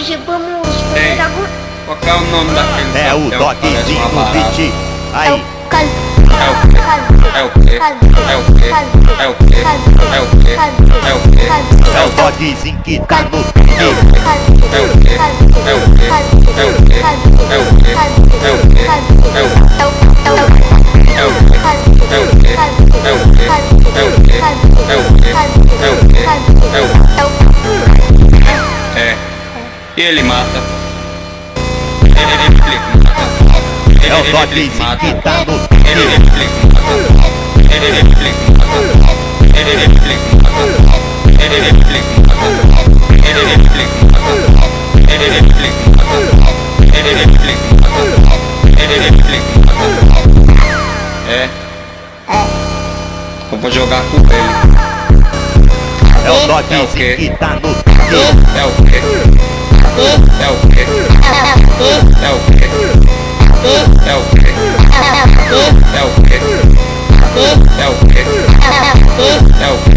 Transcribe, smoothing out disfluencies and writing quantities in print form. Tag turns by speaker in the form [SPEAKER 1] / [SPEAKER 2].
[SPEAKER 1] hoje vamos fazer algo.
[SPEAKER 2] Qual que é o nome daquele?
[SPEAKER 3] É o dogzinho no beat. Aí.
[SPEAKER 2] É o quê? É o quê? É o quê? É o quê? É o quê?
[SPEAKER 3] É o dogzinho que tá no beat.
[SPEAKER 2] É o quê? É o quê? É o quê? É o quê? É o quê? É o quê? É o quê? É o quê? É o quê? É o quê? É o quê? É o quê? É o quê? É o quê? É. E ele mata. Ele mata.
[SPEAKER 3] É o dogzinho que tá no beat.
[SPEAKER 2] Eu vou jogar com ele.
[SPEAKER 3] É o dogzinho que tá no beat.
[SPEAKER 2] É o quê? É o quê? É o quê? É o quê? É o quê? É o quê? É o quê?